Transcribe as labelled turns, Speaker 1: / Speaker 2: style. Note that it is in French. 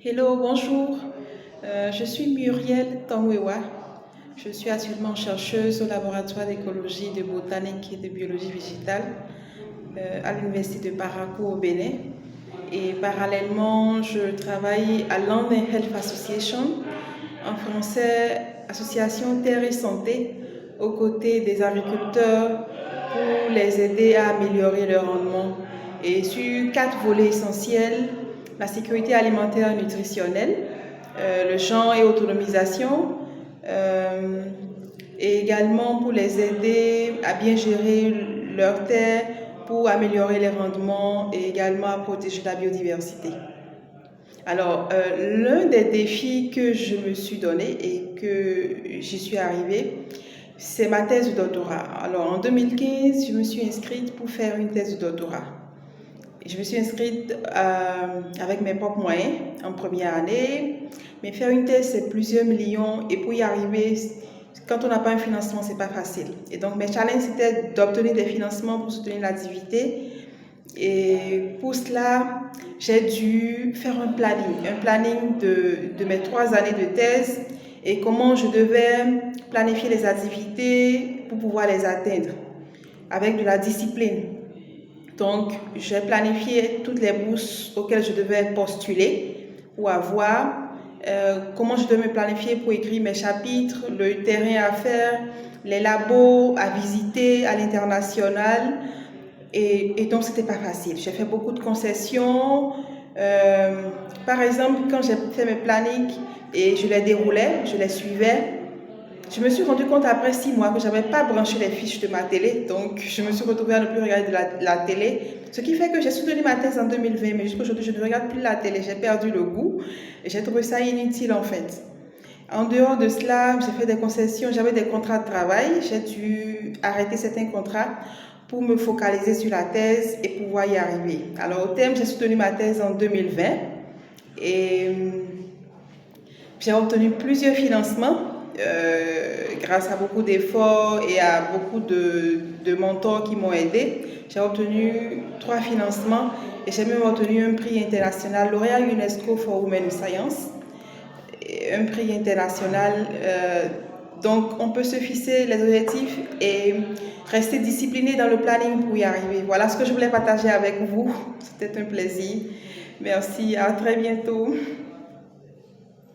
Speaker 1: Hello, bonjour. Je suis Muriel Tangwewa. Je suis actuellement chercheuse au laboratoire d'écologie, de botanique et de biologie végétale à l'université de Parakou au Bénin. Et parallèlement, je travaille à Land and Health Association, en français Association Terre et Santé, aux côtés des agriculteurs pour les aider à améliorer leur rendement. Et sur 4 volets essentiels: la sécurité alimentaire et nutritionnelle, le genre et autonomisation, et également pour les aider à bien gérer leur terre, pour améliorer les rendements et également à protéger la biodiversité. Alors, l'un des défis que je me suis donné et que j'y suis arrivée, c'est ma thèse de doctorat. Alors, en 2015, je me suis inscrite pour faire une thèse de doctorat. Je me suis inscrite avec mes propres moyens en première année. Mais faire une thèse, c'est plusieurs millions. Et pour y arriver, quand on n'a pas un financement, c'est pas facile. Et donc, mes challenges, c'était d'obtenir des financements pour soutenir l'activité. Et pour cela, j'ai dû faire un planning de mes 3 années de thèse et comment je devais planifier les activités pour pouvoir les atteindre avec de la discipline. Donc, j'ai planifié toutes les bourses auxquelles je devais postuler pour avoir, comment je devais me planifier pour écrire mes chapitres, le terrain à faire, les labos à visiter à l'international. Et donc, c'était pas facile. J'ai fait beaucoup de concessions. Par exemple, quand j'ai fait mes plannings et je les déroulais, je les suivais, je me suis rendu compte après 6 mois que je n'avais pas branché les fiches de ma télé. Donc, je me suis retrouvée à ne plus regarder la télé. Ce qui fait que j'ai soutenu ma thèse en 2020, mais jusqu'à aujourd'hui, je ne regarde plus la télé. J'ai perdu le goût et j'ai trouvé ça inutile en fait. En dehors de cela, j'ai fait des concessions, j'avais des contrats de travail. J'ai dû arrêter certains contrats pour me focaliser sur la thèse et pouvoir y arriver. Alors, au terme, j'ai soutenu ma thèse en 2020 et j'ai obtenu plusieurs financements grâce à beaucoup d'efforts et à beaucoup de mentors qui m'ont aidé. J'ai obtenu 3 financements et j'ai même obtenu un prix international, lauréat UNESCO for Women in Science, un prix international. Donc, on peut se fixer les objectifs et rester discipliné dans le planning pour y arriver. Voilà ce que je voulais partager avec vous. C'était un plaisir. Merci, à très bientôt.